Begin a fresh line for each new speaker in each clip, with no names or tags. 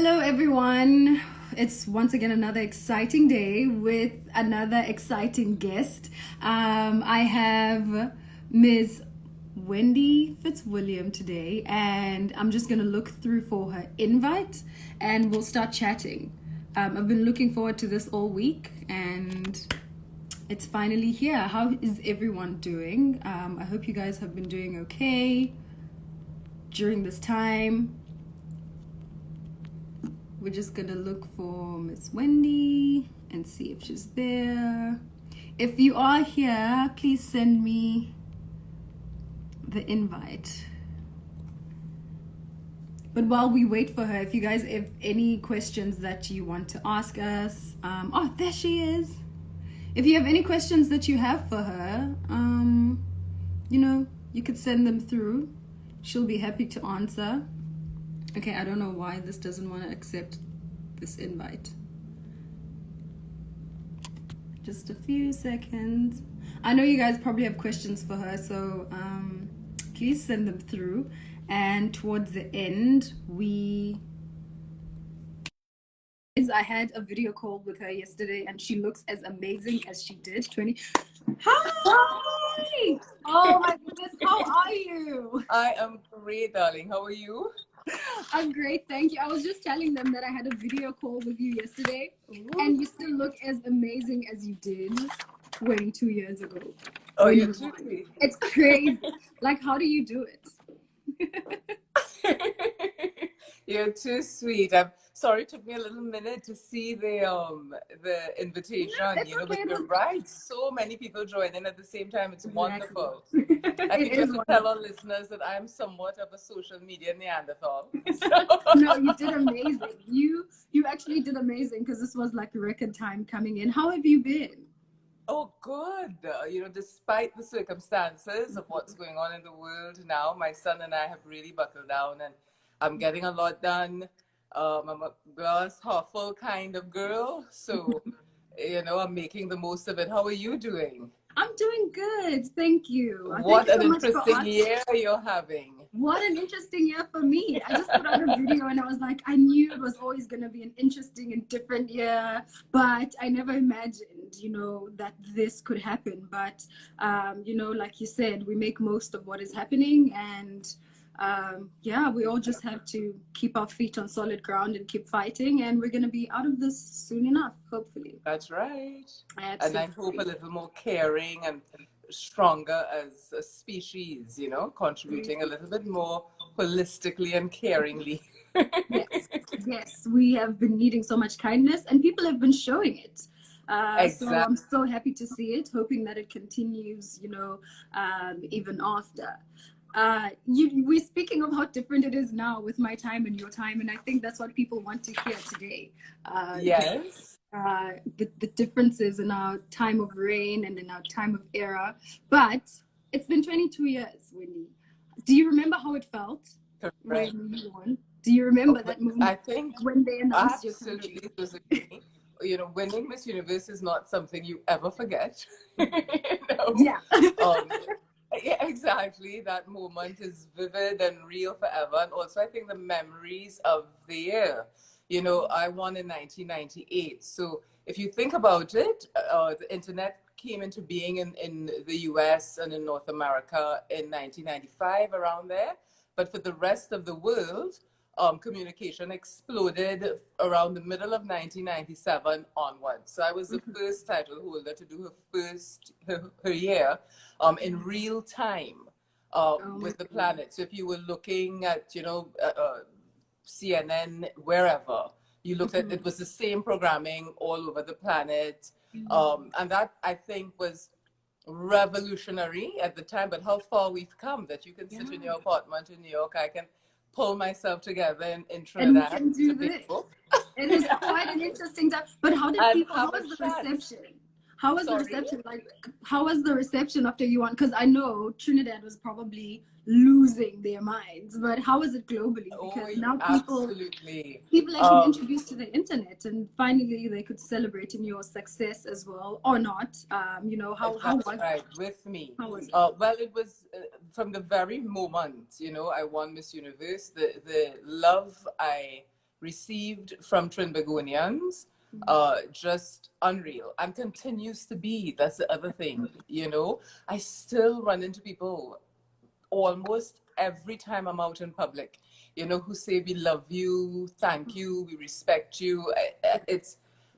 Hello, everyone. It's once again another exciting day with another exciting guest. I have Ms. Wendy Fitzwilliam today, and I'm just going to look through for her invite and we'll start chatting. I've been looking forward to this all week and it's finally here. How is everyone doing? I hope you guys have been doing okay during this time. We're just gonna look for Miss Wendy and see if she's there. If you are here, please send me the invite. But while we wait for her, if you guys have any questions that you want to ask us, oh, there she is. If you have any questions that you have for her, you could send them through. She'll be happy to answer. Okay, I don't know why this doesn't want to accept this invite. Just a few seconds. I know you guys probably have questions for her, so please send them through. And towards the end, I had a video call with her yesterday, and she looks as amazing as she did. Hi! Oh my goodness, how are you?
I am great, darling. How are you?
I'm great, thank you. I was just telling them that I had a video call with you yesterday. Ooh. And you still look as amazing as you did 22 years ago.
Oh, you're too sweet.
It's crazy. Like, how do you do it?
You're too sweet. I'm sorry it took me a little minute to see the invitation.
No,
but you're right. So many people joining at the same time. It's wonderful.
Exactly.
I think you have to tell our listeners that I'm somewhat of a social media Neanderthal.
No, you did amazing. You actually did amazing because this was like a record time coming in. How have you been?
Oh, good. Despite the circumstances of what's going on in the world now, my son and I have really buckled down and I'm getting a lot done. I'm a glass half full kind of girl. So, I'm making the most of it. How are you doing?
I'm doing good. Thank you.
What an interesting year you're having.
What an interesting year for me. I just put out a video and I was like, I knew it was always going to be an interesting and different year, but I never imagined, that this could happen. But, like you said, we make most of what is happening and we all just have to keep our feet on solid ground and keep fighting, and we're going to be out of this soon enough, hopefully.
That's right.
Absolutely.
And I hope a little more caring and stronger as a species, contributing a little bit more holistically and caringly.
Yes, we have been needing so much kindness and people have bing showing it.
Exactly.
So I'm so happy to see it, hoping that it continues, even after. We're speaking of how different it is now with my time and your time, and I think that's what people want to hear today.
Yes.
The differences in our time of reign and in our time of era. But it's been 22 years, Wendy. Do you remember how it felt when you won? Do you remember that moment?
I think
when they announced
absolutely it was winning Miss Universe is not something you ever forget.
Yeah.
Yeah, exactly. That moment is vivid and real forever. And also, I think the memories of the year. I won in 1998. So if you think about it, the internet came into being in the US and in North America in 1995, around there. But for the rest of the world, communication exploded around the middle of 1997 onwards. So I was the first title holder to do her year in real time with the planet. So if you were looking at, CNN, wherever, you looked at, it was the same programming all over the planet. And that, I think, was revolutionary at the time, but how far we've come that you can sit in your apartment in New York. I can pull myself together in Trinidad.
And do this. It is quite an interesting time. But how was the reception? How was the reception? How was the reception after you won? Because I know Trinidad was probably losing their minds, but how is it globally? Because now people have been introduced to the internet, and finally they could celebrate in your success as well, or not. How was
it with me?
How was it?
Well, it was from the very moment I won Miss Universe. The love I received from Trinbagonians, just unreal, and continues to be. That's the other thing, you know. I still run into people almost every time I'm out in public, you know, who say, we love you, thank you, we respect you. It's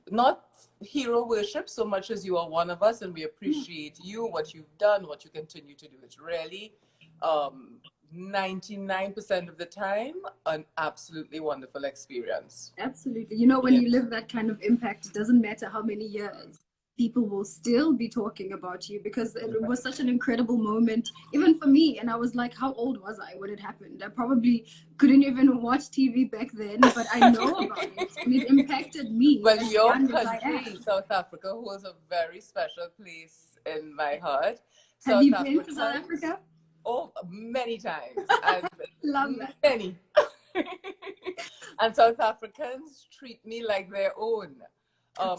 not hero worship so much as you are one of us and we appreciate you, what you've done, what you continue to do. It's really 99% of the time an absolutely wonderful experience.
Absolutely. You know, when
Yeah.
you live that kind of impact, it doesn't matter how many years, people will still be talking about you, because it was such an incredible moment, even for me. And I was like, how old was I when it happened? I probably couldn't even watch TV back then, but I know about it and it impacted me.
Well,
as
your
young as I
country,
am.
South Africa, holds a very special place in my heart.
Have
South
you been to South
Africans,
Africa?
oh, many times, and
Love that.
many. And South Africans treat me like their own.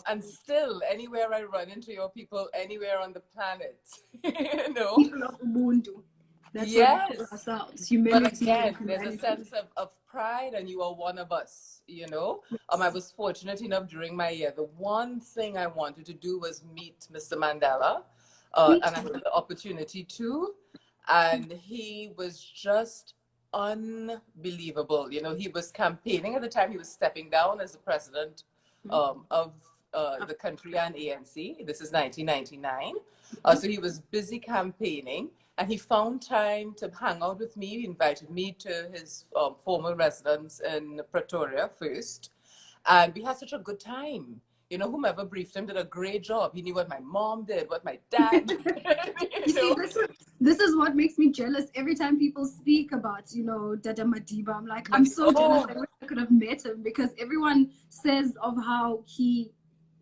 And still, anywhere I run into your people, anywhere on the planet, you know.
People of Ubuntu. That's
Yes.
what we call ourselves.
But
Humility
again,
and
there's a
humanity.
sense of pride, and you are one of us, you know. I was fortunate enough during my year. The one thing I wanted to do was meet Mr. Mandela, and I had the opportunity to, and he was just unbelievable. You know, he was campaigning at the time. He was stepping down as the president of the country and ANC. This is 1999. So he was busy campaigning, and he found time to hang out with me. He invited me to his former residence in Pretoria first, and we had such a good time. You know, whomever briefed him did a great job. He knew what my mom did, what my dad did.
You see, this is what makes me jealous. Every time people speak about, you know, Dada Madiba, I'm like, I'm so jealous. I wish I could have met him, because everyone says of how he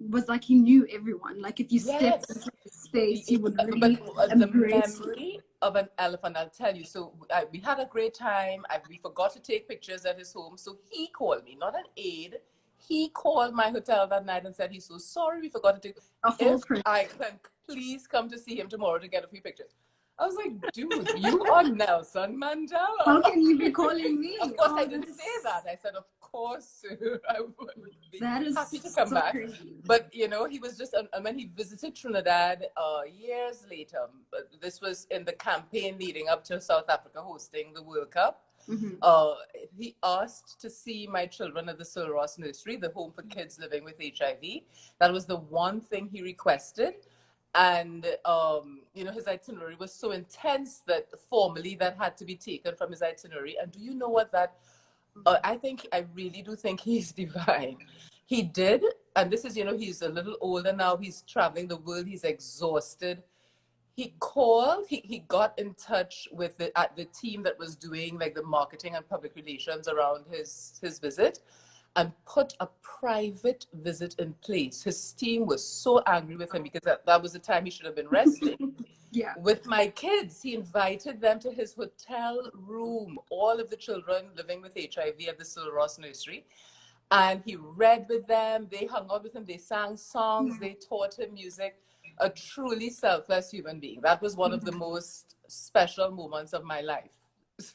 was like he knew everyone. Like if you stepped into his space, he would really embrace
the memory of an elephant, I'll tell you. So we had a great time. We forgot to take pictures at his home. So he called me, not an aide. He called my hotel that night and said he's so sorry, we forgot to take if I can please come to see him tomorrow to get a few pictures. I was like, dude, you are Nelson Mandela.
How can you be calling me?
Of course, I didn't say that. I said, of course, I would be happy to come back. Crazy. But, you know, he was just, and when he visited Trinidad years later, this was in the campaign leading up to South Africa hosting the World Cup. He asked to see my children at the Sil Ross Nursery, the home for kids living with HIV. That was the one thing he requested. And, you know, his itinerary was so intense that formally that had to be taken from his itinerary. And do you know what that, I really do think he's divine. He did, and this is, you know, he's a little older now. He's traveling the world. He's exhausted. He called, he got in touch with the team that was doing like the marketing and public relations around his visit, and put a private visit in place. His team was so angry with him because that was the time he should have been resting.
Yeah.
With my kids, he invited them to his hotel room, all of the children living with HIV at the Sil Ross Nursery. And he read with them, they hung out with him, they sang songs, they taught him music. A truly selfless human being. That was one of the most special moments of my life.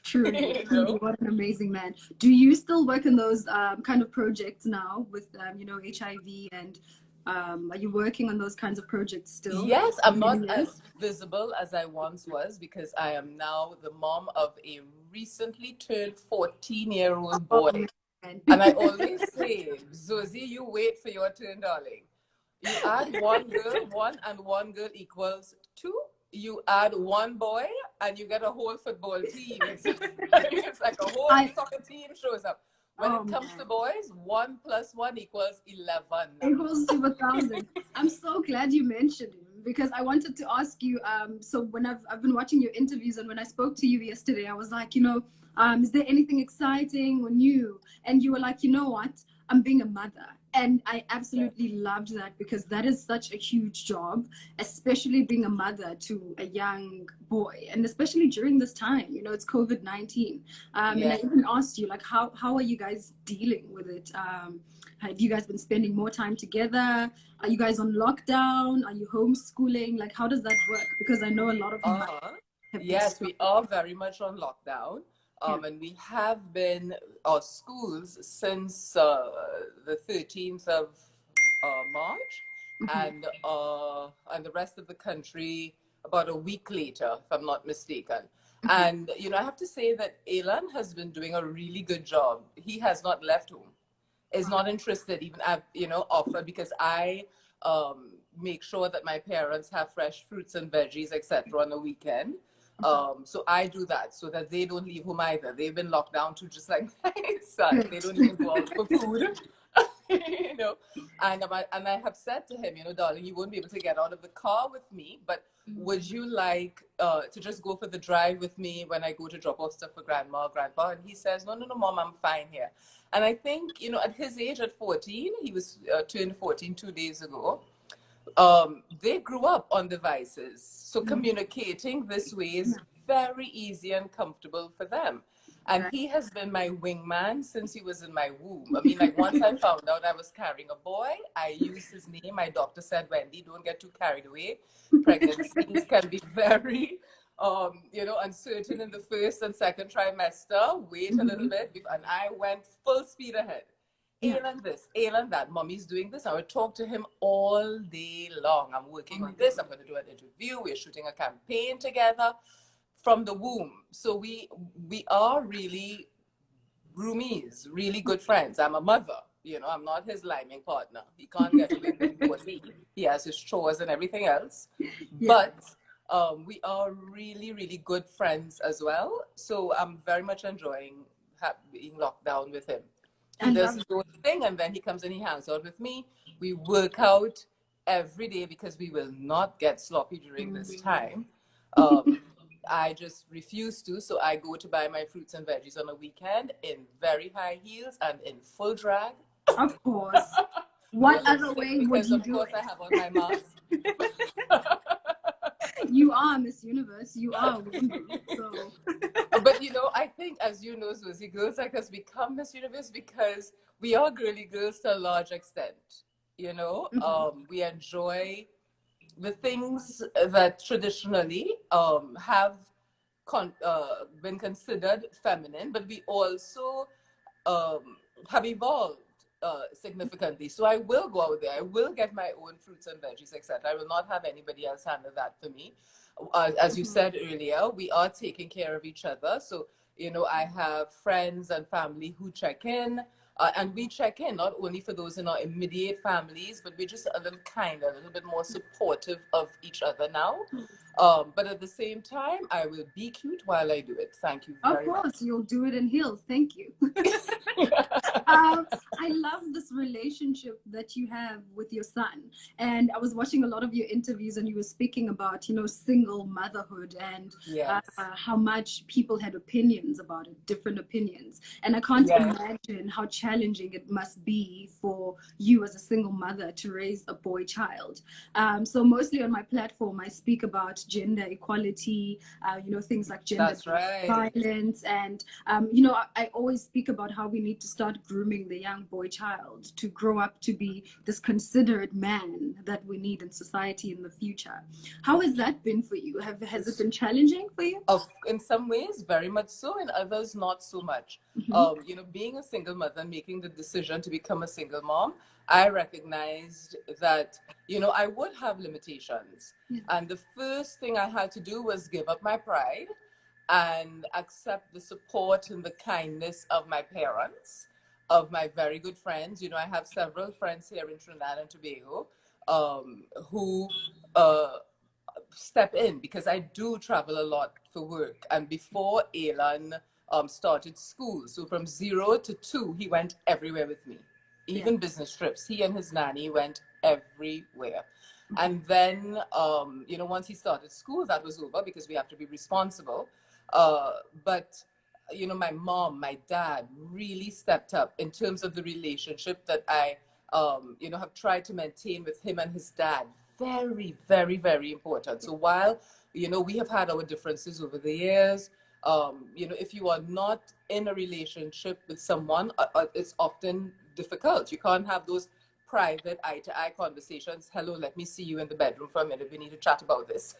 Truly, truly, what an amazing man. Do you still work in those kind of projects now with, you know, HIV, and are you working on those kinds of projects still?
Yes, I'm not as visible as I once was, because I am now the mom of a recently turned 14-year-old boy. And I always say, Zozi, you wait for your turn, darling. You add one girl equals 2. You add one boy and you get a whole football team. It's like a whole soccer team shows up. When it comes to boys, 1 + 1 equals 11.
Equals to 1,000. I'm so glad you mentioned him, because I wanted to ask you, so when I've been watching your interviews, and when I spoke to you yesterday, I was like, you know, is there anything exciting or new? And you were like, you know what? I'm being a mother. And I absolutely loved that, because that is such a huge job, especially being a mother to a young boy, and especially during this time, you know, it's COVID-19. And I even asked you, like, how are you guys dealing with it? Have you guys been spending more time together? Are you guys on lockdown? Are you homeschooling? Like, how does that work? Because I know a lot of
yes, we are very much on lockdown. And we have been our schools since the 13th of March, and the rest of the country about a week later, if I'm not mistaken. And I have to say that Alan has been doing a really good job. He has not left home, is not interested, even at offer, because I make sure that my parents have fresh fruits and veggies, etc., on the weekend. So I do that so that they don't leave home either. They've been locked down too, just like my son. They don't even go out for food. And I have said to him, darling, you won't be able to get out of the car with me, but would you like to just go for the drive with me when I go to drop off stuff for grandma or grandpa? And he says, no, mom, I'm fine here. And I think, at his age, at 14, he was turned 14 2 days ago. They grew up on devices. So communicating this way is very easy and comfortable for them. And he has been my wingman since he was in my womb. I mean, like, once I found out I was carrying a boy, I used his name. My doctor said, Wendy, don't get too carried away. Pregnancies can be very, uncertain in the first and second trimester. Wait a little bit. And I went full speed ahead. Alan this, Alan that, mommy's doing this. I would talk to him all day long. I'm working on this. I'm going to do an interview. We're shooting a campaign together from the womb. So we are really roomies, really good friends. I'm a mother. I'm not his liming partner. He can't get away with me. He has his chores and everything else. But we are really, really good friends as well. So I'm very much enjoying being locked down with him. He does his own thing, and then he comes and he hangs out with me. We work out every day because we will not get sloppy during this time. I just refuse to, so I go to buy my fruits and veggies on a weekend in very high heels and in full drag.
Of course. What other way would you do it?
Because, of course, I have on my mask.
You are Miss Universe. You are Wendy. So.
But, I think, as you know, Zozi, girls like us become Miss Universe because we are girly girls to a large extent. We enjoy the things that traditionally have been considered feminine, but we also have evolved significantly. So I will go out there. I will get my own fruits and veggies, etc. I will not have anybody else handle that for me. As you said earlier, we are taking care of each other. So, I have friends and family who check in. And we check in not only for those in our immediate families, but we're just a little kinder, a little bit more supportive of each other now. But at the same time, I will be cute while I do it. Thank you very much.
Of course, you'll do it in heels. Thank you. I love this relationship that you have with your son. And I was watching a lot of your interviews and you were speaking about, single motherhood and how much people had opinions about it, different opinions. And I can't imagine how challenging it must be for you as a single mother to raise a boy child. So mostly on my platform, I speak about gender equality, things like gender violence. And, I always speak about how we need to start grooming the young boy child to grow up to be this considerate man that we need in society in the future. How has that been for you? Has it been challenging for you?
In some ways, very much so. In others, not so much. Being a single mother and making the decision to become a single mom, I recognized that, I would have limitations. And the first thing I had to do was give up my pride and accept the support and the kindness of my parents, of my very good friends. I have several friends here in Trinidad and Tobago who step in because I do travel a lot for work. And before Alan started school, so from 0 to 2, he went everywhere with me. Even business trips. He and his nanny went everywhere. And then, once he started school, that was over because we have to be responsible. But, my mom, my dad really stepped up in terms of the relationship that I, have tried to maintain with him and his dad. Very, very, very important. So while, we have had our differences over the years, if you are not in a relationship with someone, it's often difficult. You can't have those private eye-to-eye conversations. Hello, let me see you in the bedroom for a minute. We need to chat about this.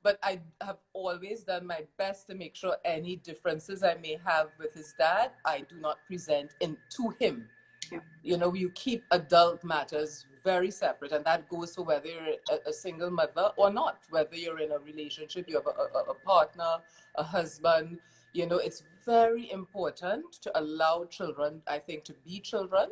but I have always done my best to make sure any differences I may have with his dad, I do not present to him.
Yeah.
You know, you keep adult matters very separate, and that goes for whether you're a single mother or not, whether you're in a relationship, you have a partner, a husband. You know, it's very important to allow children, I think, to be children,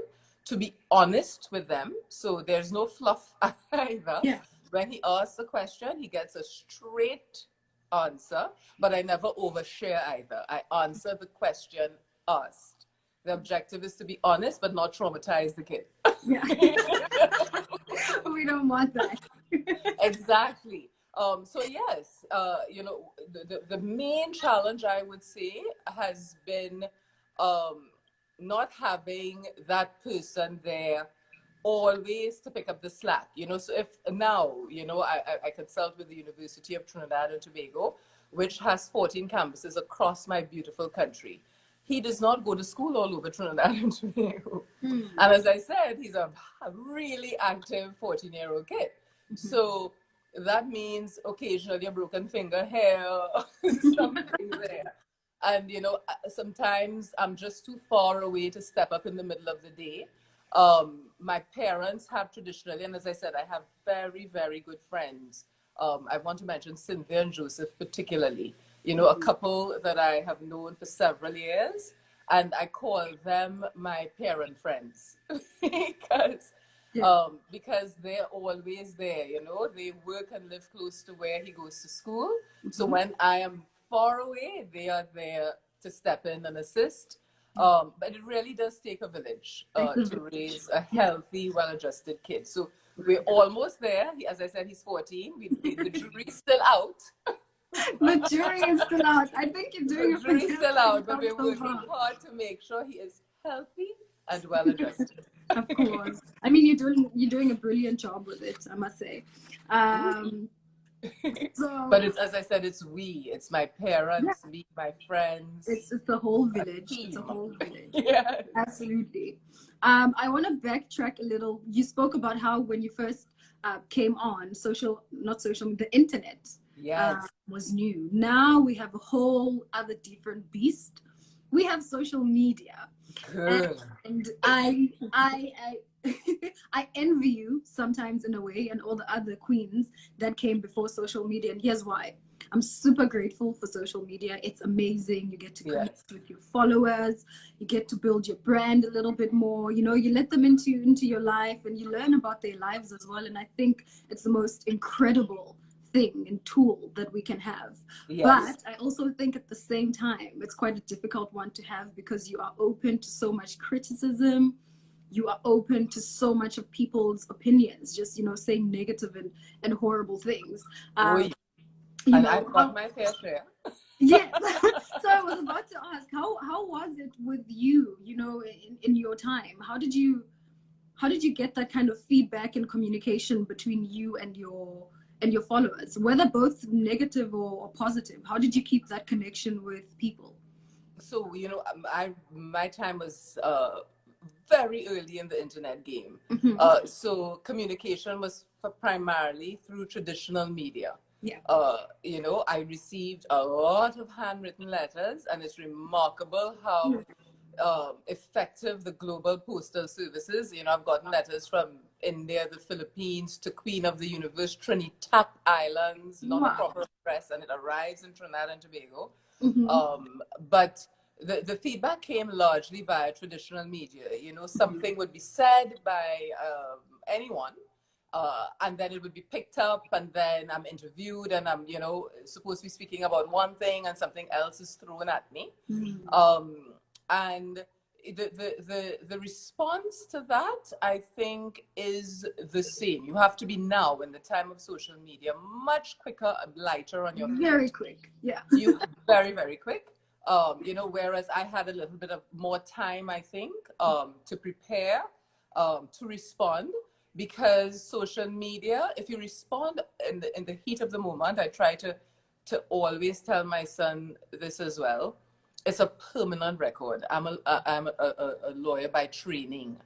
to be honest with them. So there's no fluff either.
Yeah.
When he asks a question, he gets a straight answer, but I never overshare either. I answer the question asked. The objective is to be honest, but not traumatize the kid.
Yeah. We don't want that.
Exactly. So yes, you know, the main challenge I would say has been not having that person there always to pick up the slack. You know, so if now, you know, I consult with the University of Trinidad and Tobago, which has 14 campuses across my beautiful country. He does not go to school all over Trinidad and Tobago. And as I said, he's a really active 14-year-old kid. So that means occasionally a broken finger here, something there. And, you know, sometimes I'm just too far away to step up in the middle of the day. My parents have traditionally, and as I said, I have very, very good friends. I want to mention Cynthia and Joseph particularly. You know, a couple that I have known for several years, and I call them my parent friends because they're always there. You know, they work and live close to where he goes to school. So when I am far away, they are there to step in and assist. But it really does take a village to raise a healthy, well-adjusted kid. So we're almost there. As I said, he's 14. The jury's still out.
The jury is still out. I think you're doing
the jury's still out, but we're working hard to make sure he is healthy and well-adjusted.
Of course. I mean, you're doing a brilliant job with it, I must say. So,
but it's, as I said, it's my parents, me, my friends.
It's a whole village. It's a whole village.
Yeah,
absolutely. I want to backtrack a little. You spoke about how when you first came on the internet was new. Now we have a whole other different beast. We have social media.
Good.
And I I envy you sometimes in a way, and all the other queens that came before social media. And here's why. I'm super grateful for social media. It's amazing. You get to connect with your followers. You get to build your brand a little bit more. You know, you let them into your life, and you learn about their lives as well. And I think it's the most incredible thing and tool that we can have. But I also think at the same time, it's quite a difficult one to have, because you are open to so much criticism. You are open to so much of people's opinions, just, you know, saying negative and horrible things.
And I've got my fair share.
Yes. So I was about to ask, how was it with you, you know, in your time? How did you get that kind of feedback and communication between you and your followers, whether both negative or positive? How did you keep that connection with people?
So, you know, my time was very early in the internet game. So communication was primarily through traditional media. You know, I received a lot of handwritten letters, and it's remarkable how effective the global postal services. You know, I've gotten letters from India, the Philippines, to Queen of the Universe, Trinidad Islands, not a proper address, and it arrives in Trinidad and Tobago. But the feedback came largely via traditional media. You know, something would be said by anyone, and then it would be picked up, and then I'm interviewed, and I'm, you know, supposed to be speaking about one thing, and something else is thrown at me. And the response to that, I think, is the same. You have to be now, in the time of social media, much quicker and lighter on your feet.
Very quick.
You very, very quick. You know, whereas I had a little bit of more time, I think, to prepare, to respond, because social media, if you respond in the heat of the moment, I try to always tell my son this as well. It's a permanent record. I'm a lawyer by training.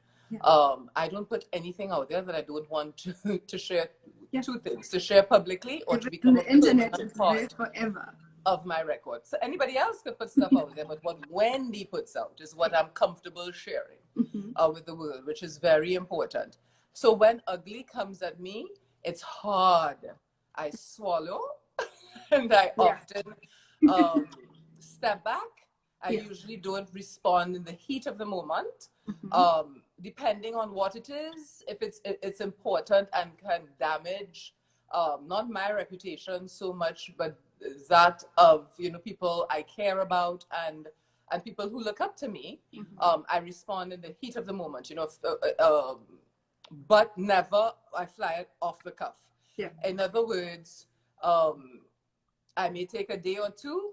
I don't put anything out there that I don't want to share
Yeah.
two things: to share publicly or
If
to
it's on
become a
the internet,
permanent
it's there
part
forever.
of my record. So anybody else could put stuff out there, but what Wendy puts out is what I'm comfortable sharing with the world, which is very important. So when ugly comes at me, it's hard. I swallow and I often step back. I usually don't respond in the heat of the moment. Depending on what it is, if it's important and can damage not my reputation so much, but that of people I care about and people who look up to me. I respond in the heat of the moment, but never I fly it off the cuff.
Yeah.
In other words, I may take a day or two.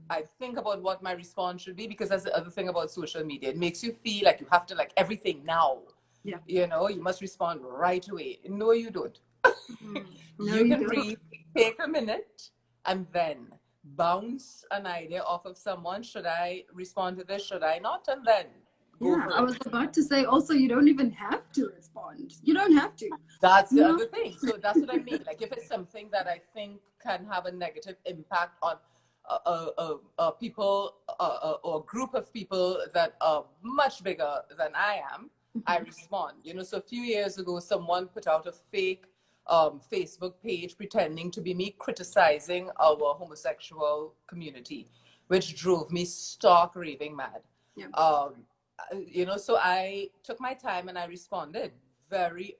I think about what my response should be, because that's the other thing about social media. It makes you feel like you have to like everything now.
Yeah.
You must respond right away. No, you don't.
No,
you can
don't.
breathe, take a minute, and then bounce an idea off of someone. Should I respond to this? Should I not? And then go for it.
I was about to say also, you don't even have to respond. You don't have to.
That's the other thing. So that's what I mean. Like if it's something that I think can have a negative impact on people or a group of people that are much bigger than I am, I respond. So a few years ago, someone put out a fake Facebook page pretending to be me criticizing our homosexual community, which drove me stark raving mad. So I took my time and I responded very,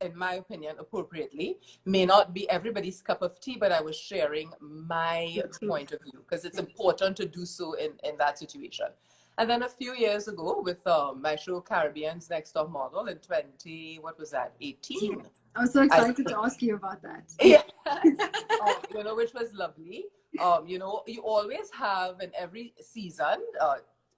in my opinion, appropriately. May not be everybody's cup of tea, but I was sharing my point of view, because it's important to do so in that situation. And then a few years ago with my show Caribbean's Next Top Model in 18?
I was so excited to ask you about that.
Yeah. Which was lovely. You always have in every season,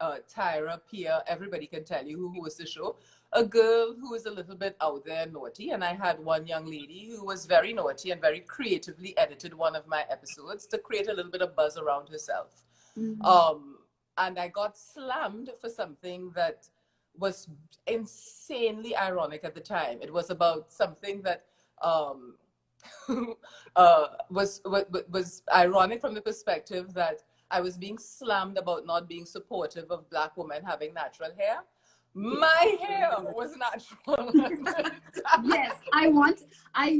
Tyra, Pia, everybody can tell you who was the show, a girl who was a little bit out there naughty. And I had one young lady who was very naughty and very creatively edited one of my episodes to create a little bit of buzz around herself. And I got slammed for something that was insanely ironic at the time. It was about something that was ironic from the perspective that I was being slammed about not being supportive of Black women having natural hair. My hair was natural.
Yes, I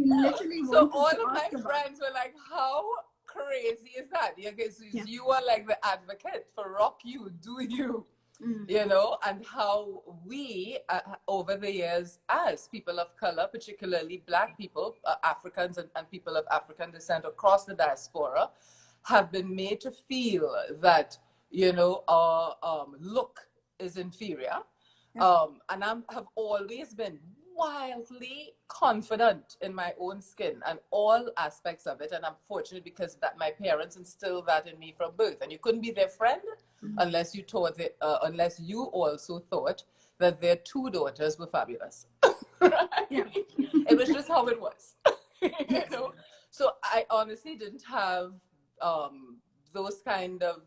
literally want.
So all of my friends were like, how crazy is that? You are like the advocate for rock you, do you? And how we, over the years, as people of color, particularly Black people, Africans and people of African descent across the diaspora, have been made to feel that, our look is inferior. And I have always been wildly confident in my own skin and all aspects of it. And I'm fortunate because that my parents instilled that in me from birth. And you couldn't be their friend unless you unless you also thought that their two daughters were fabulous. It was just how it was. So I honestly didn't have those kind of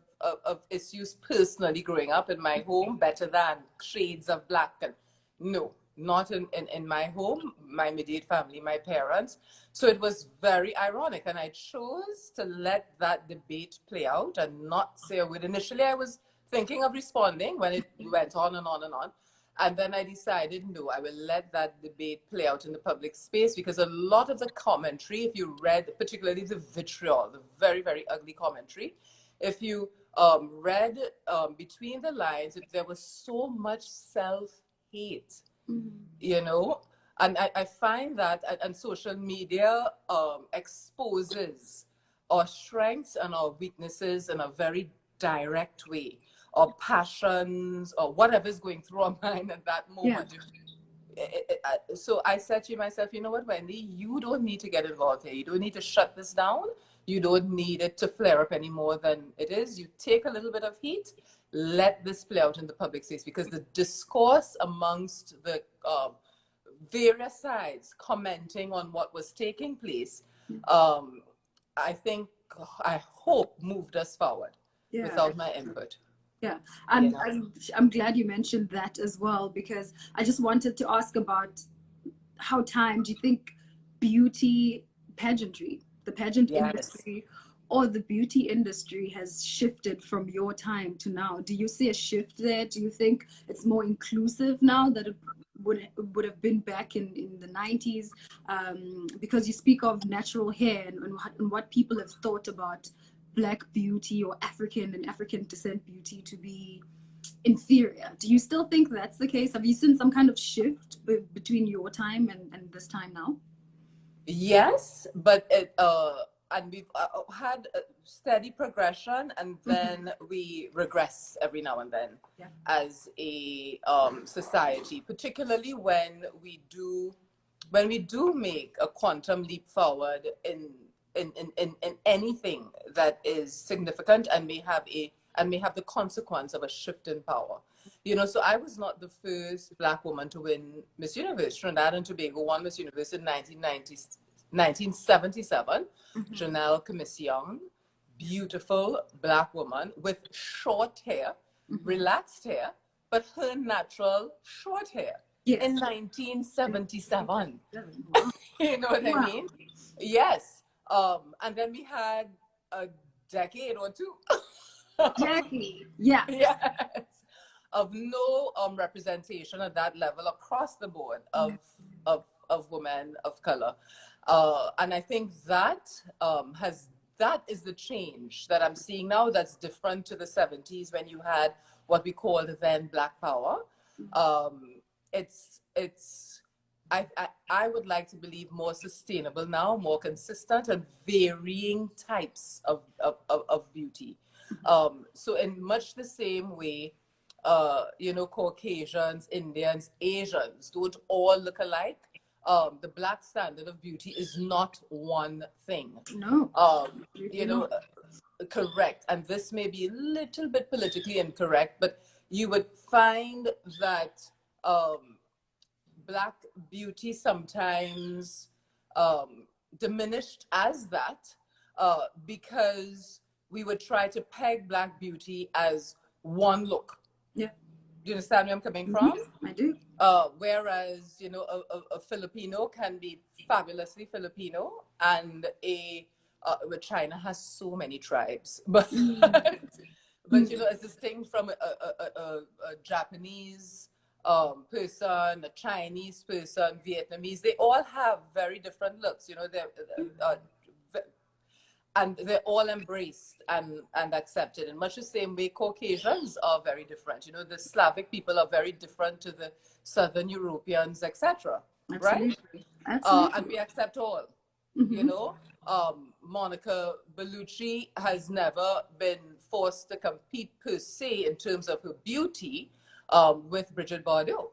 issues personally growing up in my home, better than shades of Black. And no, not in my home, my immediate family, my parents. So it was very ironic. And I chose to let that debate play out and not say a word. Initially, I was thinking of responding when it went on and on and on. And then I decided, no, I will let that debate play out in the public space, because a lot of the commentary, if you read, particularly the vitriol, the very, very ugly commentary, if you read between the lines, there was so much self-hate, and I find that, and social media exposes our strengths and our weaknesses in a very direct way, or passions, or whatever's going through our mind at that moment. So I said to myself, you know what, Wendy, you don't need to get involved here. You don't need to shut this down. You don't need it to flare up any more than it is. You take a little bit of heat, let this play out in the public space, because the discourse amongst the various sides commenting on what was taking place, I hope moved us forward without my input.
Yeah, I'm glad you mentioned that as well, because I just wanted to ask about how time do you think beauty pageantry, the pageant
Yes.
industry, or the beauty industry has shifted from your time to now? Do you see a shift there? Do you think it's more inclusive now that it would have been back in the 90s? Because you speak of natural hair and what people have thought about Black beauty or African and African descent beauty to be inferior. Do you still think that's the case? Have you seen some kind of shift between your time and this time now?
Yes, but and we've had a steady progression, and then we regress every now and then as a society, particularly when we do make a quantum leap forward in anything that is significant and may have the consequence of a shift in power. You know, so I was not the first Black woman to win Miss Universe. Trinidad and Tobago won Miss Universe in 1977. Janelle Commission, beautiful Black woman with short hair, relaxed hair, but her natural short hair in 1977. You know what I mean? Yes. And then we had a decade or two.
Jackie, yeah.
Yes. Of no representation at that level across the board of women of color. And I think that that is the change that I'm seeing now that's different to the 70s when you had what we called then Black Power. I would like to believe more sustainable now, more consistent and varying types of beauty. So in much the same way, you know, Caucasians, Indians, Asians don't all look alike. The Black standard of beauty is not one thing.
No.
You know, correct. And this may be a little bit politically incorrect, but you would find that Black beauty sometimes diminished as that because we would try to peg Black beauty as one look.
Yeah.
Do you understand where I'm coming from?
I do.
Whereas, you know, a Filipino can be fabulously Filipino, and China has so many tribes, but you know, as distinct from a Japanese person, a Chinese person, Vietnamese, they all have very different looks. You know, and they're all embraced and accepted in much the same way Caucasians are very different. You know, the Slavic people are very different to the Southern Europeans, etc. Right?
Absolutely.
And we accept all. You know, Monica Bellucci has never been forced to compete per se in terms of her beauty with Brigitte Bardot.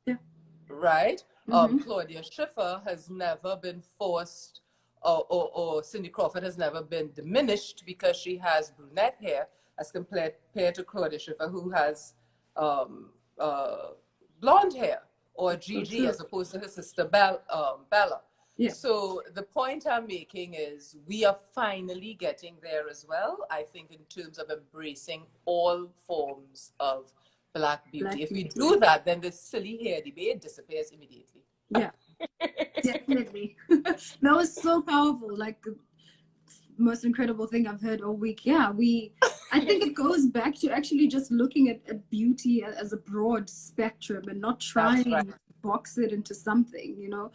Yeah.
Right? Claudia Schiffer has never been forced, or Cindy Crawford has never been diminished because she has brunette hair as compared to Claudia Schiffer, who has blonde hair, or Gigi as opposed to her sister Bella. Yeah. So the point I'm making is we are finally getting there as well, I think, in terms of embracing all forms of Black beauty. If we do that, then this silly hair debate disappears immediately.
Yeah. Definitely. That was so powerful. Like the most incredible thing I've heard all week. Yeah, I think it goes back to actually just looking at beauty as a broad spectrum and not trying to box it into something, you know.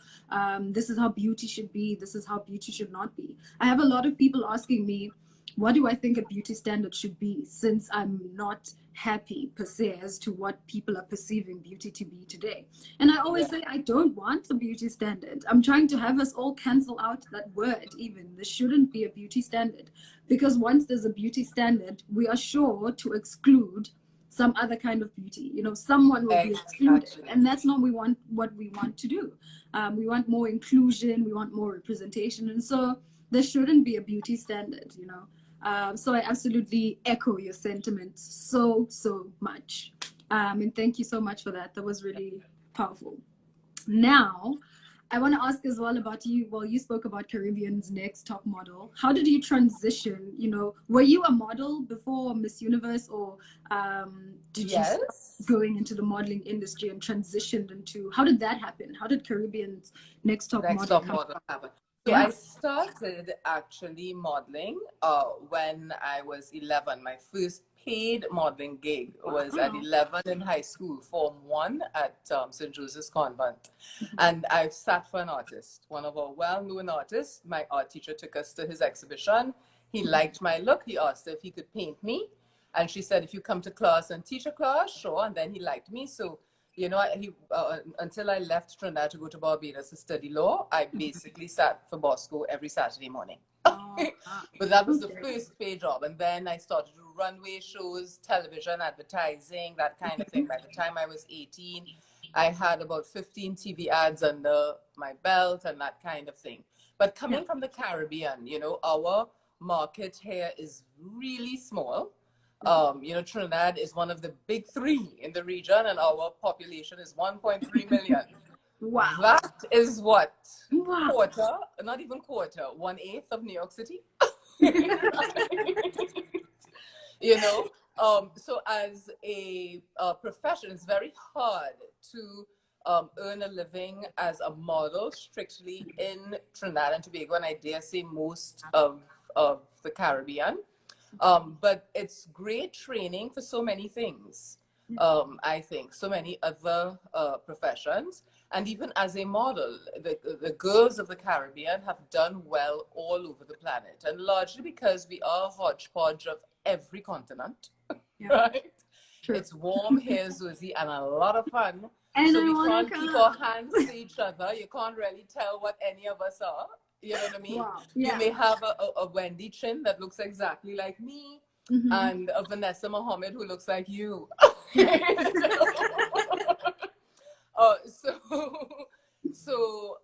This is how beauty should be. This is how beauty should not be. I have a lot of people asking me, what do I think a beauty standard should be, since I'm not happy per se as to what people are perceiving beauty to be today. And I always say, I don't want a beauty standard. I'm trying to have us all cancel out that word even. There shouldn't be a beauty standard, because once there's a beauty standard, we are sure to exclude some other kind of beauty. You know, someone will be excluded, and that's not what we want to do. We want more inclusion, we want more representation, and so there shouldn't be a beauty standard, you know. So I absolutely echo your sentiments so much. And thank you so much for that. That was really powerful. Now, I want to ask as well about you. Well, you spoke about Caribbean's Next Top Model. How did you transition? You know, were you a model before Miss Universe, or did you start
Yes.
going into the modeling industry and transitioned into? How did that happen? How did Caribbean's Next Top
Next
Model
top
come?
model happen. So
Yeah.
I started actually modeling when I was 11. My first paid modeling gig was at
Wow.
11 in high school, Form 1 at St. Joseph's Convent. And I sat for an artist, one of our well-known artists. My art teacher took us to his exhibition. He liked my look. He asked if he could paint me. And she said, if you come to class and teach a class, sure. And then he liked me. So you know, until I left Trinidad to go to Barbados to study law, I basically sat for Bosco every Saturday morning. But that was the first paid job. And then I started to do runway shows, television, advertising, that kind of thing. By the time I was 18, I had about 15 TV ads under my belt and that kind of thing. But coming from the Caribbean, you know, our market here is really small. You know, Trinidad is one of the big three in the region, and our population is 1.3 million.
Wow.
That is what?
Wow.
Quarter, not even quarter, 1/8 of New York City. You know, so as a profession, it's very hard to earn a living as a model strictly in Trinidad and Tobago, and I dare say most of the Caribbean. But it's great training for so many things. I think so many other professions, and even as a model, the girls of the Caribbean have done well all over the planet, and largely because we are a hodgepodge of every continent, right? True. It's warm here, Zozi, and a lot of fun. And so we can't keep our hands to each other. You can't really tell what any of us are. You know what I mean? Wow. Yeah. You may have a Wendy Chin that looks exactly like me, and a Vanessa Mohammed who looks like you. So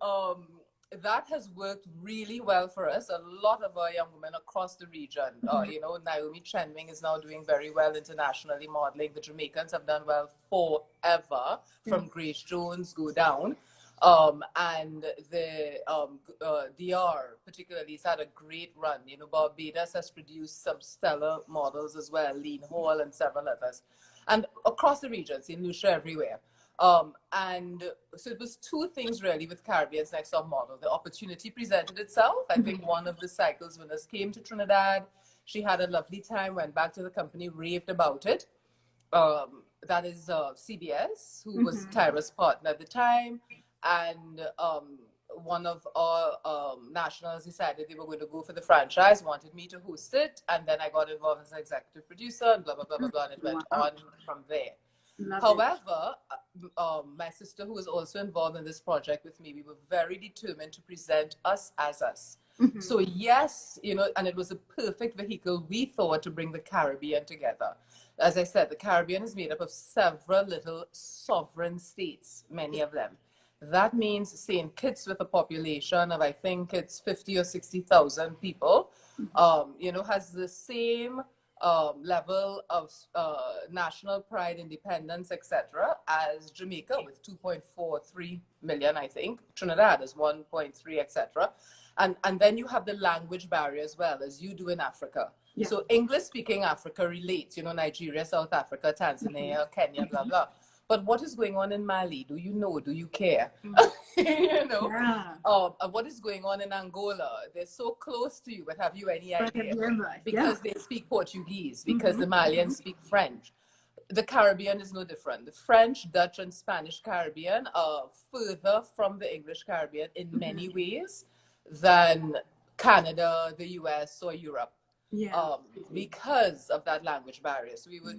that has worked really well for us. A lot of our young women across the region, you know, Naomi Chenwing is now doing very well internationally modeling. The Jamaicans have done well forever, from Grace Jones go down. And the DR particularly has had a great run. You know, Barbados has produced some stellar models as well, Lean Hall and several others. And across the region, St. Lucia, everywhere. And so it was two things really with Caribbean's Next Top Model. The opportunity presented itself. I think one of the cycles winners came to Trinidad. She had a lovely time, went back to the company, raved about it. That is CBS, who was Tyra's partner at the time. And one of our nationals decided they were going to go for the franchise, wanted me to host it. And then I got involved as an executive producer and blah, blah, blah, blah, blah. And it went on from there. However, my sister, who was also involved in this project with me, we were very determined to present us as us. So yes, you know, and it was a perfect vehicle, we thought, to bring the Caribbean together. As I said, the Caribbean is made up of several little sovereign states, many of them. That means St. Kitts, with a population of, I think it's 50 or 60,000 people, you know, has the same level of national pride, independence, etc., as Jamaica, with 2.43 million, I think. Trinidad is 1.3, etc. And then you have the language barrier as well, as you do in Africa. Yeah. So English-speaking Africa relates, you know, Nigeria, South Africa, Tanzania, Kenya, blah, blah. But what is going on in Mali? Do you know? Do you care? You know? Yeah. What is going on in Angola? They're so close to you, but have you any idea? Because they speak Portuguese, because the Malians speak French. The Caribbean is no different. The French, Dutch, and Spanish Caribbean are further from the English Caribbean in many ways than Canada, the US, or Europe. Yeah. Because of that language barrier. So we were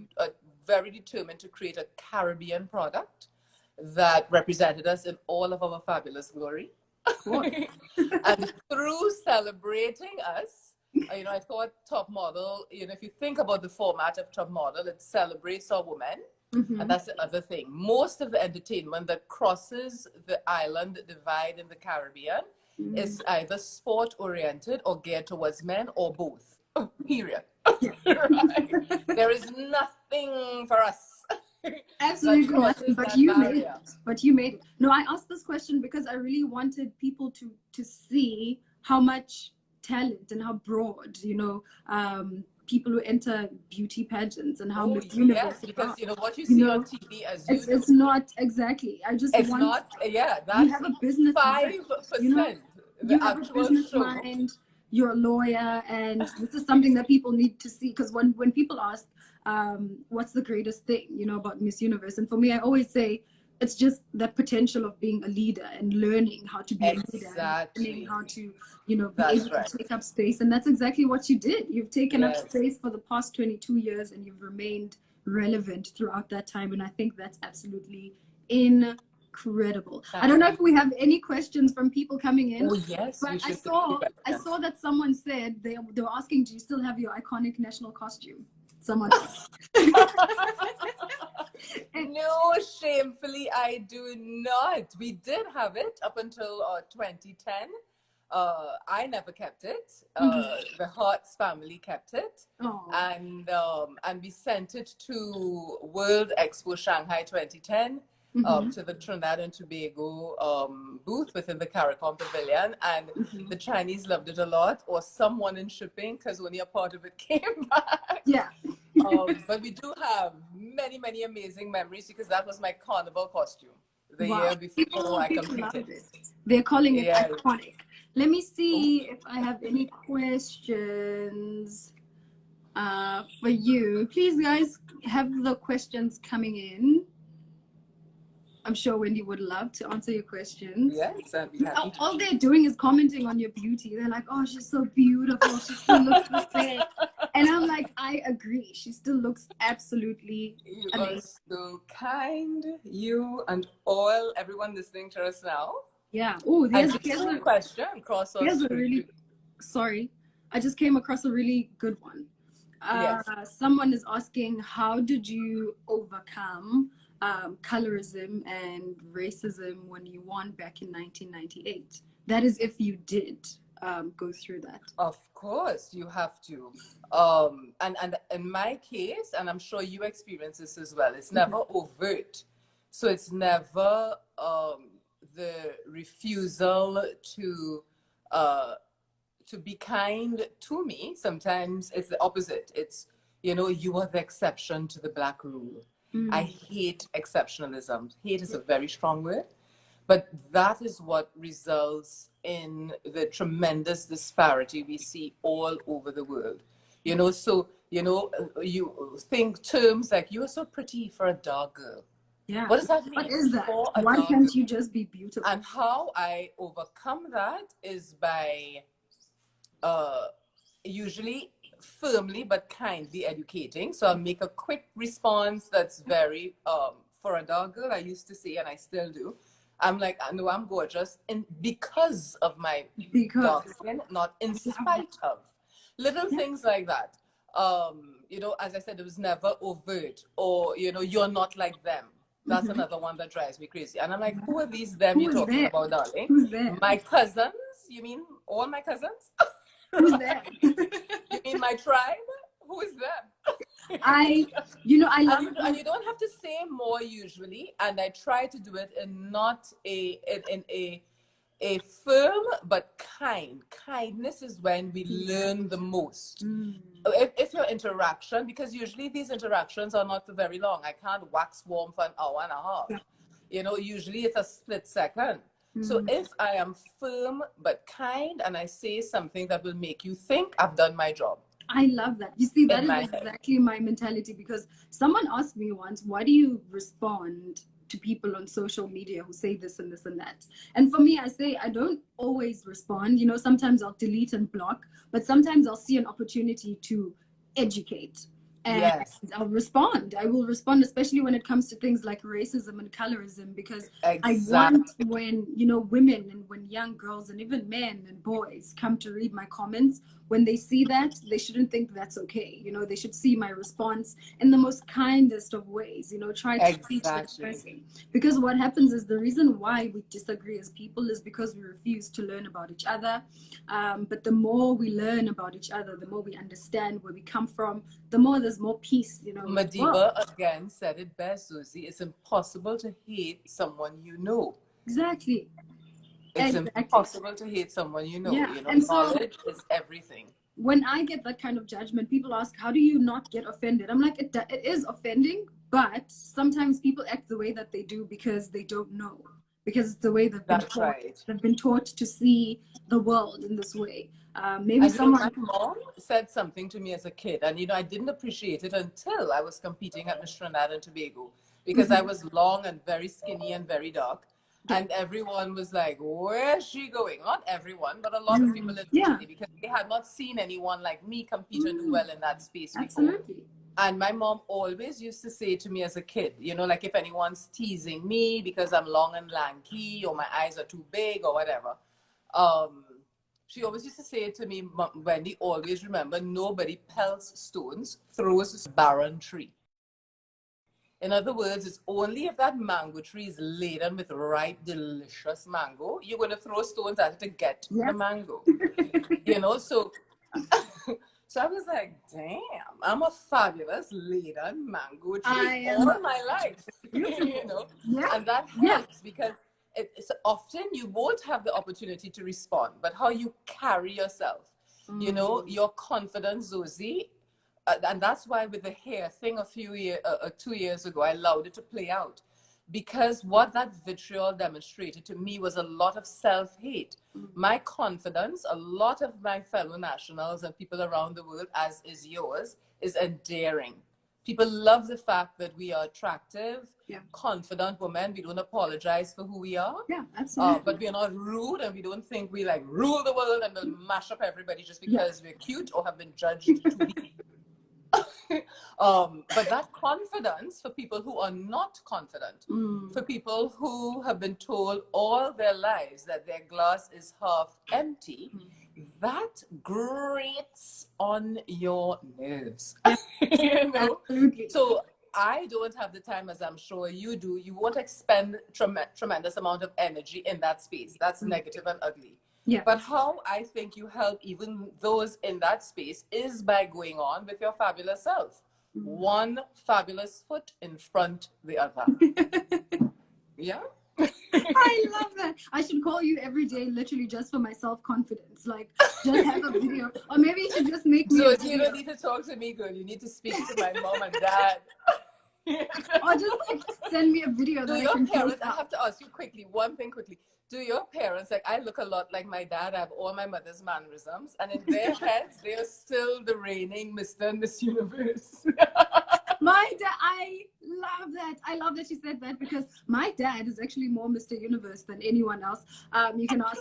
very determined to create a Caribbean product that represented us in all of our fabulous glory. And through celebrating us, you know, I thought Top Model, you know, if you think about the format of Top Model, it celebrates our women. And that's the other thing. Most of the entertainment that crosses the island divide in the Caribbean is either sport-oriented or geared towards men, or both. Period. Right? There is nothing for us.
Absolutely nothing,
crosses
but
that
you made
barrier.
it. But you made it. No, I asked this question because I really wanted people to see how much talent and how broad, people who enter beauty pageants and how
Oh
Miss Universe
yes,
is
because
about.
what you
You
see on
know,
TV, as you
it's
know,
not exactly. I just
it's
want
not. Yeah,
you
that's
have a business mind. You know,
5%.
you
The
have a
actual
business
show.
mind. You're a lawyer, and this is something that people need to see. Because when people ask, what's the greatest thing, about Miss Universe, and for me, I always say it's just that potential of being a leader and learning how to be a leader and learning
Exactly.
how to, be
That's
able
right.
to take up space. And that's exactly what you did. You've taken up
Yes.
space for the past 22 years, and you've remained relevant throughout that time. And I think that's absolutely incredible. I don't know if we have any questions from people coming in.
Oh yes,
But
we
I
should take
saw
questions.
that someone said they were asking, do you still have your iconic national costume? Someone.
No, shamefully, I do not. We did have it up until 2010. I never kept it. The Hart's family kept it,
Oh.
and we sent it to World Expo Shanghai 2010. To the Trinidad and Tobago booth within the CARICOM Pavilion, and the Chinese loved it a lot, or someone in shipping, because only a part of it came back.
Yeah.
But we do have many, many amazing memories, because that was my carnival costume the
Wow.
year before
People
I
loved
competed.
it. They're calling it
Yes.
iconic. Let me see if I have any questions for you. Please, guys, have the questions coming in. I'm sure Wendy would love to answer your questions.
Yes, I'd be happy to.
All they're doing is commenting on your beauty. They're like, oh, she's so beautiful. She still looks the same. And I'm like, I agree. She still looks absolutely amazing.
You are so kind, you and everyone listening to us now.
Yeah. Oh, here's
a question.
Sorry. I just came across a really good one.
Yes.
Someone is asking, how did you overcome colorism and racism when you won back in 1998? That is, if you did go through that.
Of course, you have to. And in my case, and I'm sure you experience this as well, it's never overt. So it's never the refusal to be kind to me. Sometimes it's the opposite. It's, you are the exception to the black rule. I hate exceptionalism. Hate is a very strong word, but that is what results in the tremendous disparity we see all over the world. So, you think terms like, you are so pretty for a dark girl.
Yeah.
What does that mean?
What is that?
For a
Why
dark
can't
girl?
you just be beautiful?
And how I overcome that is by usually firmly but kindly educating. So I'll make a quick response that's very for a dark girl, I used to say, and I still do. I'm like, I know I'm gorgeous because of my dark skin, not in spite of. Little things like that. As I said, it was never overt, or you're not like them. That's another one that drives me crazy. And I'm like, who are these them you're talking about, darling?
Who's there?
My cousins? You mean all my cousins?
Who's there?
You mean my tribe? Who is them?
I love
and you don't have to say more usually, and I try to do it in not a firm but kind. Kindness is when we learn the most. If your interaction, because usually these interactions are not for very long. I can't wax warm for an hour and a half. Usually it's a split second. So if I am firm but kind, and I say something that will make you think, I've done my job.
I love that. You see, that is exactly my mentality, because someone asked me once, why do you respond to people on social media who say this and this and that? And for me, I say I don't always respond. Sometimes I'll delete and block, but sometimes I'll see an opportunity to educate. And I'll respond. I will respond, especially when it comes to things like racism and colorism, because I want when, women and when young girls and even men and boys come to read my comments, when they see that, they shouldn't think that's okay. They should see my response in the most kindest of ways. Try to teach that
Exactly.
person. Because what happens is, the reason why we disagree as people is because we refuse to learn about each other. But the more we learn about each other, the more we understand where we come from, the more there's more peace, in the world.
Madiba again said it best, Zozi. It's impossible to hate someone you know.
Exactly.
It's
Exactly.
impossible to hate someone you know.
Yeah. And so
knowledge is everything.
when I get that kind of judgment, people ask, how do you not get offended? I'm like, it is offending, but sometimes people act the way that they do because they don't know, because it's the way they've been
That's
taught.
right.
They've been taught to see the world in this way. Maybe someone.
My mom said something to me as a kid, and I didn't appreciate it until I was competing at Miss Trinidad and Tobago, because I was long and very skinny and very dark. And everyone was like, where's she going? Not everyone, but a lot of people in the city, because they had not seen anyone like me compete and do well in that space before.
Absolutely.
And my mom always used to say to me as a kid, like if anyone's teasing me because I'm long and lanky or my eyes are too big or whatever, she always used to say to me, Wendy, always remember, nobody pelts stones, throws a barren tree. In other words, it's only if that mango tree is laden with ripe, delicious mango, you're going to throw stones at it to get the mango. So so I was like, damn, I'm a fabulous laden mango tree all my life. And that helps because it's often you won't have the opportunity to respond, but how you carry yourself, your confidence, Zozi. And that's why with the hair thing 2 years ago, I allowed it to play out, because what that vitriol demonstrated to me was a lot of self-hate. My confidence, a lot of my fellow nationals and people around the world, as is yours, is endearing. People love the fact that we are attractive, confident women. We don't apologize for who we are.
Yeah, absolutely.
But we're not rude, and we don't think we rule the world and will mash up everybody just because we're cute or have been judged to be. But that confidence, for people who are not confident, for people who have been told all their lives that their glass is half empty, that grates on your nerves.
Absolutely.
So I don't have the time, as I'm sure you do. You won't expend tremendous amount of energy in that space. That's negative and ugly.
Yeah.
But how I think you help even those in that space is by going on with your fabulous self. One fabulous foot in front the other. Yeah.
I love that. I should call you every day, literally just for my self-confidence. Just have a video. Or maybe you should just make me a video.
You don't need to talk to me, girl. You need to speak to my mom and dad.
Or just send me a video.
Do your parents, I have to ask you quickly, one thing quickly. Do your parents, I look a lot like my dad, I have all my mother's mannerisms, and in their heads, they are still the reigning Mr. and Miss Universe.
My dad, I love that. I love that you said that, because my dad is actually more Mr. Universe than anyone else. You can ask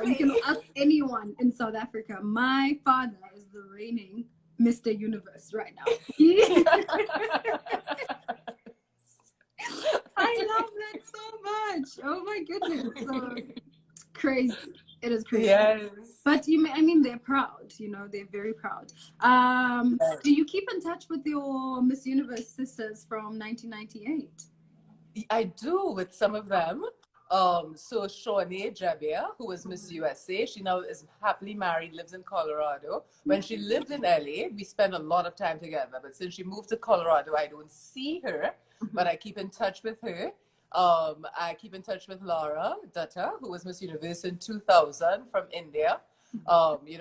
you can ask anyone in South Africa. My father is the reigning Mr. Universe right now. I love that so much. Oh my goodness. So crazy. It is crazy.
Yes.
But they're proud, they're very proud. Do you keep in touch with your Miss Universe sisters from 1998?
I do, with some of them. So Shawnee Jabir, who was Miss USA, she now is happily married, lives in Colorado. When she lived in LA, we spent a lot of time together. But since she moved to Colorado, I don't see her, but I keep in touch with her. I keep in touch with Laura Dutta, who was Miss Universe in 2000 from India.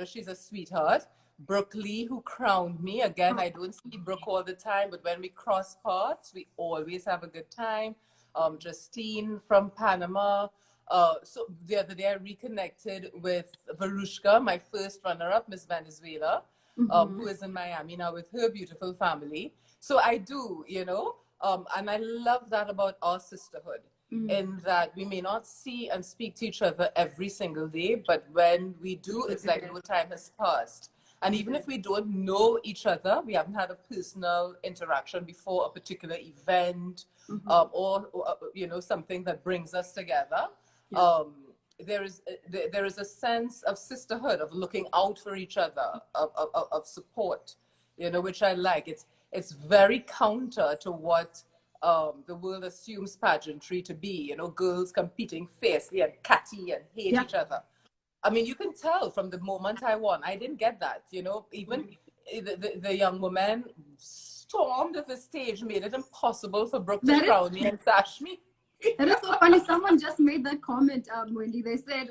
She's a sweetheart. Brooke Lee, who crowned me. Again, I don't see Brooke all the time, but when we cross paths, we always have a good time. Justine from Panama. So the other day I reconnected with Varushka, my first runner-up, Miss Venezuela, who is in Miami now with her beautiful family. So I do, and I love that about our sisterhood, in that we may not see and speak to each other every single day, but when we do, it's like no time has passed. And even if we don't know each other, we haven't had a personal interaction before a particular event, or something that brings us together. there is a sense of sisterhood, of looking out for each other, of support, you know, which I like. It's very counter to what the world assumes pageantry to be, you know, girls competing fiercely and catty and hate each other. I mean, you can tell from the moment I won, I didn't get that, you know. Even the young woman stormed at the stage, made it impossible for Brooke to crown me and sash me.
That is so funny. Someone just made that comment, Wendy. They said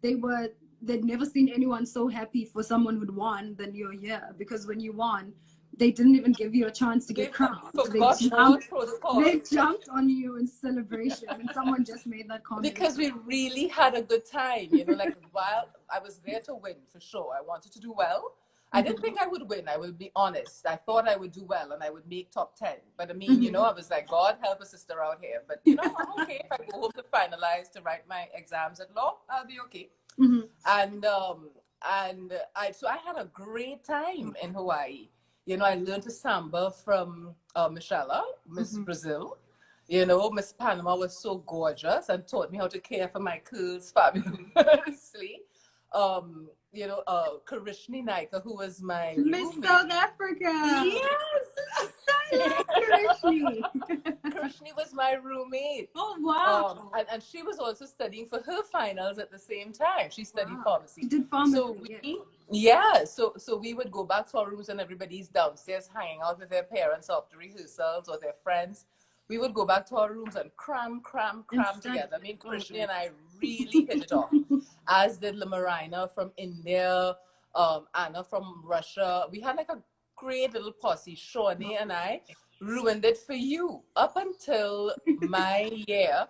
they'd never seen anyone so happy for someone who'd won than you're here, because when you won, they didn't even give you a chance to get crowned. They jumped on you in celebration, and someone just made that comment.
Because we really had a good time, you know, like while I was there to win for sure. I wanted to do well. I didn't think I would win, I will be honest. I thought I would do well and I would make top 10. But I mean, you know, I was like, God help a sister out here. But, you know, I'm okay. If I go home to finalize to write my exams at law, I'll be okay. And so I had a great time in Hawaii. You know, I learned to samba from Michelle, Miss Brazil. You know, Miss Panama was so gorgeous and taught me how to care for my curls fabulously. You know, Karishni Naika, who was my
Miss
roommate.
South Africa.
Yes,
Karishni.
Karishni was my roommate.
Oh wow!
And she was also studying for her finals at the same time. She studied pharmacy.
She did pharmacy.
So so we would go back to our rooms and everybody's downstairs hanging out with their parents after rehearsals or their friends. We would go back to our rooms and cram together. I mean, Krishna and I really hit it off, as did Lamarina from India, Anna from Russia. We had like a great little posse. Shawnee and I ruined it for you. Up until my year,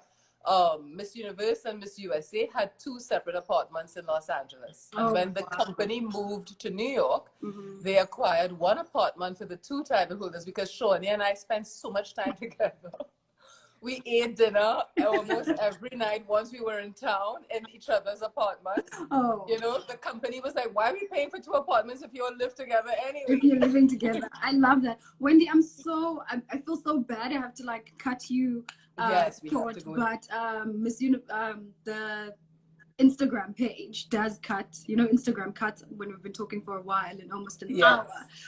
Miss Universe and Miss USA had 2 separate apartments in Los Angeles. And when the company moved to New York, they acquired 1 apartment for the 2 title holders, because Shawnee and I spent so much time together. We ate dinner almost every night once we were in town in each other's apartments. You know, the company was like, why are we paying for 2 apartments if you all live together anyway?
If you're living together. I love that. Wendy, I feel so bad. I have to like cut you short, but the Instagram page does cut, you know, Instagram cuts when we've been talking for a while in almost an hour.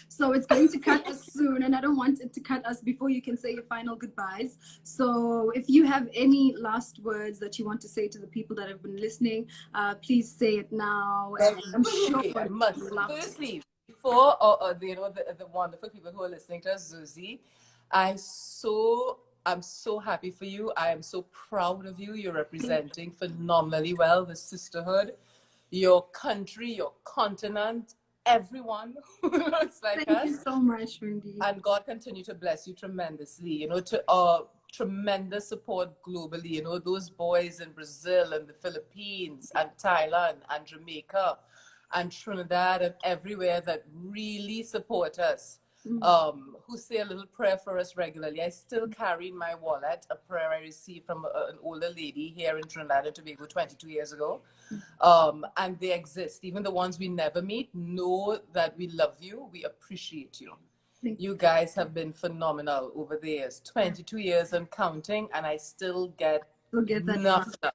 So it's going to cut us soon, and I don't want it to cut us before you can say your final goodbyes. So if you have any last words that you want to say to the people that have been listening, please say it now. And I'm sure
I must. Firstly, before you know, the wonderful people who are listening to us, Zozi, I'm so happy for you. I am so proud of you. You're representing phenomenally well the sisterhood, your country, your continent, everyone who looks like us.
Thank you so much, Wendy.
And God continue to bless you tremendously. You know, to tremendous support globally. You know, those boys in Brazil and the Philippines and Thailand and Jamaica and Trinidad and everywhere that really support us. Who say a little prayer for us regularly. I still carry in my wallet a prayer I received from an older lady here in Trinidad and Tobago 22 years ago. And they exist. Even the ones we never meet know that we love you. We appreciate you. You guys have been phenomenal over the years. 22 years and counting, and I still get nothing.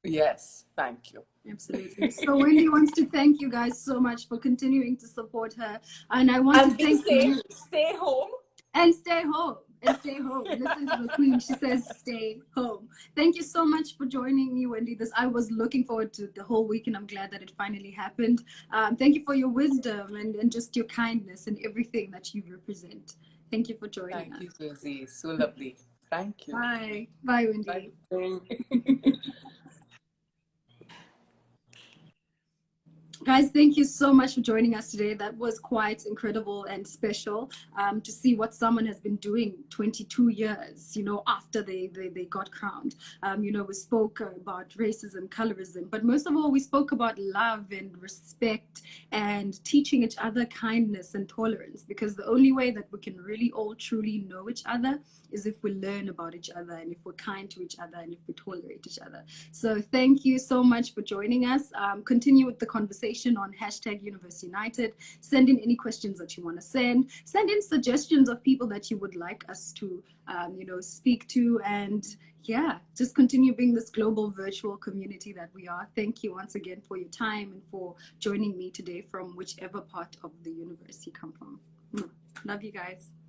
Yes, thank you.
Absolutely. So Wendy wants to thank you guys so much for continuing to support her, and I want to thank you.
Stay home.
And stay home. And stay home. Listen to the queen. She says stay home. Thank you so much for joining me, Wendy. I was looking forward to the whole week, and I'm glad that it finally happened. Thank you for your wisdom and just your kindness and everything that you represent. Thank you for joining us.
Thank you, Susie. So lovely. Thank you.
Bye. Bye, Wendy.
Bye.
Guys, thank you so much for joining us today. That was quite incredible and special to see what someone has been doing 22 years, you know, after they got crowned. You know, we spoke about racism, colorism, but most of all, we spoke about love and respect and teaching each other kindness and tolerance, because the only way that we can really all truly know each other is if we learn about each other and if we're kind to each other and if we tolerate each other. So thank you so much for joining us. Continue with the conversation conversation on hashtag Universe United. Send in any questions that you want to send. Send in suggestions of people that you would like us to, speak to. And yeah, just continue being this global virtual community that we are. Thank you once again for your time and for joining me today from whichever part of the universe you come from. Love you guys.